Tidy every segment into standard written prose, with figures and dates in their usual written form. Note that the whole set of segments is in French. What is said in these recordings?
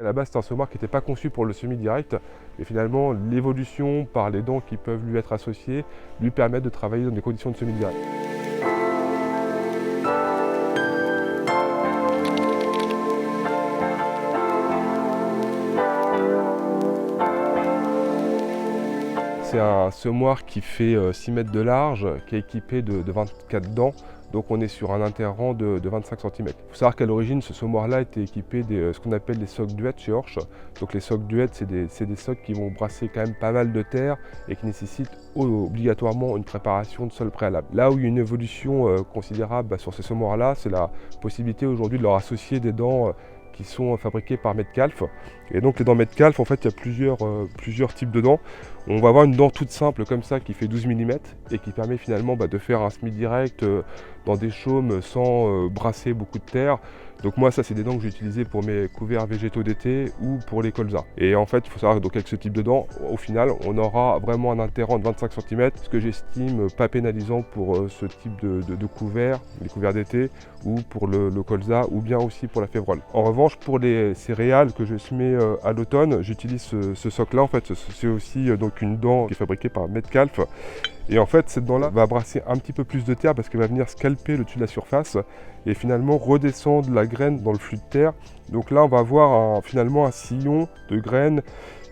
À la base, c'est un semoir qui n'était pas conçu pour le semi-direct, et finalement, l'évolution par les dents qui peuvent lui être associées lui permettent de travailler dans des conditions de semi-direct. C'est un semoir qui fait 6 mètres de large, qui est équipé de 24 dents. Donc on est sur un interrang de 25 cm. Il faut savoir qu'à l'origine, ce semoir-là était équipé de ce qu'on appelle les socs Duet chez Horsch. Donc les socs Duet, c'est des socs qui vont brasser quand même pas mal de terre et qui nécessitent obligatoirement une préparation de sol préalable. Là où il y a une évolution considérable sur ces semoirs-là, c'est la possibilité aujourd'hui de leur associer des dents qui sont fabriquées par Metcalf. Et donc les dents Metcalf, en fait, il y a plusieurs types de dents. On va avoir une dent toute simple comme ça qui fait 12 mm et qui permet finalement de faire un semi-direct dans des chaumes sans brasser beaucoup de terre. Donc moi, ça, c'est des dents que j'ai utilisées pour mes couverts végétaux d'été ou pour les colzas. Et en fait, il faut savoir qu'avec ce type de dents, au final, on aura vraiment un interrang de 25 cm, ce que j'estime pas pénalisant pour ce type de couverts, les couverts d'été, ou pour le colza, ou bien aussi pour la févrole. En revanche, pour les céréales que je semais à l'automne, j'utilise ce soc-là. En fait, c'est aussi donc une dent qui est fabriquée par Metcalf. Et en fait, cette dent-là va brasser un petit peu plus de terre parce qu'elle va venir scalper le dessus de la surface et finalement redescendre la graine dans le flux de terre. Donc là, on va avoir finalement un sillon de graines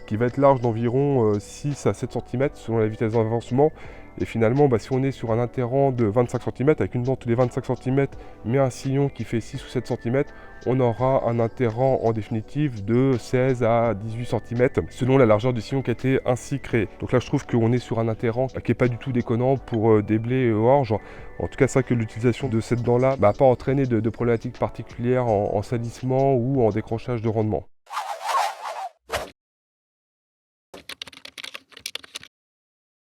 qui va être large d'environ 6 à 7 cm selon la vitesse d'avancement. Et finalement, si on est sur un interrang de 25 cm, avec une dent tous les 25 cm, mais un sillon qui fait 6 ou 7 cm, on aura un interrang en définitive de 16 à 18 cm, selon la largeur du sillon qui a été ainsi créé. Donc là, je trouve qu'on est sur un interrang qui n'est pas du tout déconnant pour des blés et orge. En tout cas, c'est vrai que l'utilisation de cette dent-là n'a pas entraîné de problématiques particulières en salissement ou en décrochage de rendement.